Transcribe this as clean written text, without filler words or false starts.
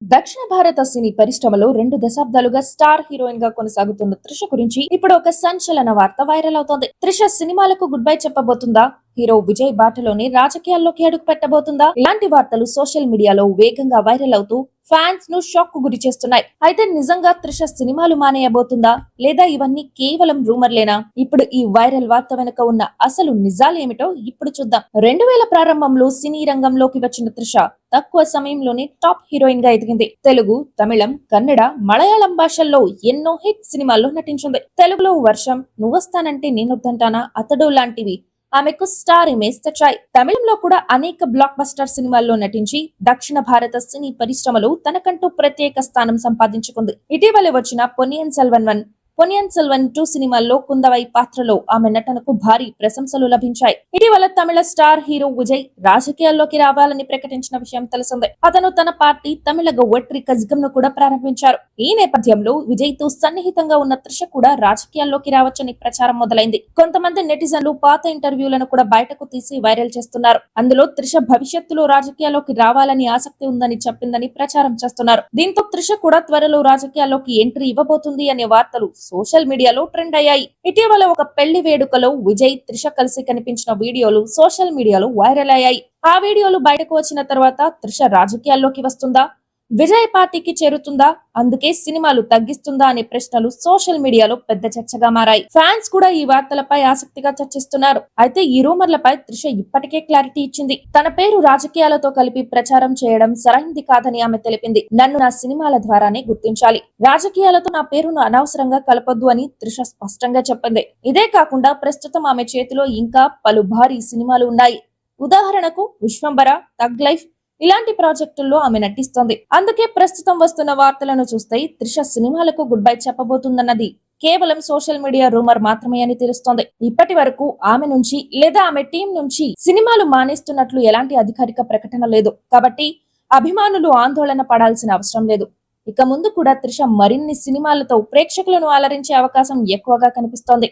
దక్షిణ భారత సినీ పరిశ్రమలో 2 దశాబ్దాలుగా స్టార్ హీరోయిన్ గా కొనసాగుతున్న త్రిష గురించి ఇప్పుడు ఒక సంచలన వార్త వైరల్ అవుతోంది. త్రిష సినిమాలకు గుడ్ బై చెప్పబోతుందా? హీరో విజయ్ బాటలోనే రాజకీయాల్లోకి అడుగు పెట్టబోతుందా? ఇలాంటి వార్తలు సోషల్ మీడియాలో వేగంగా వైరల్ అవుతూ ఫ్యాన్స్ ను షాక్ కు గురి చేస్తున్నాయి. అయితే నిజంగా త్రిష సినిమాలు మానేయబోతుందా, లేదా ఇవన్నీ కేవలం రూమర్లేనా? ఇప్పుడు ఈ వైరల్ వార్త వెనుక ఉన్న అసలు నిజాలేమిటో ఇప్పుడు చూద్దాం. 2000 ప్రారంభంలో సినీ రంగంలోకి వచ్చిన త్రిష తక్కువ సమయంలోనే టాప్ హీరోయిన్ గా ఎదిగింది. తెలుగు, తమిళం, కన్నడ, మలయాళం భాషల్లో ఎన్నో హిట్ సినిమాల్లో నటించింది. తెలుగులో వర్షం, నువ్వొస్తానంటే నేనొద్దంటానా, అతడు లాంటివి ఆమెకు స్టార్ ఇమేజ్ తెచ్చాయి. తమిళంలో కూడా అనేక బ్లాక్ బస్టర్ సినిమాల్లో నటించి దక్షిణ భారత సినీ పరిశ్రమలో తనకంటూ ప్రత్యేక స్థానం సంపాదించుకుంది. ఇటీవల వచ్చిన పొన్నియిన్ సెల్వన్ 1, పొన్నియిన్ సెల్వన్ 2 సినిమాల్లో కుందవై పాత్రలో ఆమె నటనకు భారీ ప్రశంసలు లభించాయి. ఇటీవల తమిళ స్టార్ హీరో విజయ్ రాజకీయాల్లోకి రావాలని ప్రకటించిన విషయం తెలిసిందే. అతను తన పార్టీ తమిళగ ఒట్రి కజగం ను కూడా ప్రారంభించారు. ఈ నేపథ్యంలో విజయ్ తో సన్నిహితంగా ఉన్న త్రిష కూడా రాజకీయాల్లోకి రావచ్చని ప్రచారం మొదలైంది. కొంతమంది నెటిజన్లు పాత ఇంటర్వ్యూలను కూడా బయటకు తీసి వైరల్ చేస్తున్నారు. అందులో త్రిష భవిష్యత్తులో రాజకీయాల్లోకి రావాలని ఆసక్తి ఉందని చెప్పిందని ప్రచారం చేస్తున్నారు. దీంతో త్రిష కూడా త్వరలో రాజకీయాల్లోకి ఎంట్రీ ఇవ్వబోతుంది అనే వార్తలు సోషల్ మీడియాలో ట్రెండ్ అయ్యాయి. ఇటీవల ఒక పెళ్లి వేడుకలో విజయ్, త్రిష కలిసి కనిపించిన వీడియోలు సోషల్ మీడియాలో వైరల్ అయ్యాయి. ఆ వీడియోలు బయటకు వచ్చిన తర్వాత త్రిష రాజకీయాల్లోకి వస్తుందా, విజయ్ పార్టీకి చేరుతుందా, అందుకే సినిమాలు తగ్గిస్తుందా అనే ప్రశ్నలు సోషల్ మీడియాలో పెద్ద చర్చగా మారాయి. ఫ్యాన్స్ కూడా ఈ వార్తలపై ఆసక్తిగా చర్చిస్తున్నారు. అయితే ఈ రూమర్లపై త్రిష ఇప్పటికే క్లారిటీ ఇచ్చింది. తన పేరు రాజకీయాలతో కలిపి ప్రచారం చేయడం సరైంది కాదని ఆమె తెలిపింది. నన్ను నా సినిమాల ద్వారానే గుర్తించాలి, రాజకీయాలతో నా పేరును అనవసరంగా కలపొద్దు అని త్రిష స్పష్టంగా చెప్పింది. ఇదే కాకుండా ప్రస్తుతం ఆమె చేతిలో ఇంకా పలు భారీ సినిమాలు ఉన్నాయి. ఉదాహరణకు విశ్వంబర, తగ్ లైఫ్ ఇలాంటి ప్రాజెక్టుల్లో ఆమె నటిస్తోంది. అందుకే ప్రస్తుతం వస్తున్న వార్తలను చూస్తే త్రిష సినిమాలకు గుడ్ బై చెప్పబోతుందన్నది కేవలం సోషల్ మీడియా రూమర్ మాత్రమే అని తెలుస్తోంది. ఇప్పటి వరకు ఆమె నుంచి లేదా ఆమె టీం నుంచి సినిమాలు మానేస్తున్నట్లు ఎలాంటి అధికారిక ప్రకటన లేదు. కాబట్టి అభిమానులు ఆందోళన పడాల్సిన అవసరం లేదు. ఇక ముందు కూడా త్రిష మరిన్ని సినిమాలతో ప్రేక్షకులను అలరించే అవకాశం ఎక్కువగా కనిపిస్తోంది.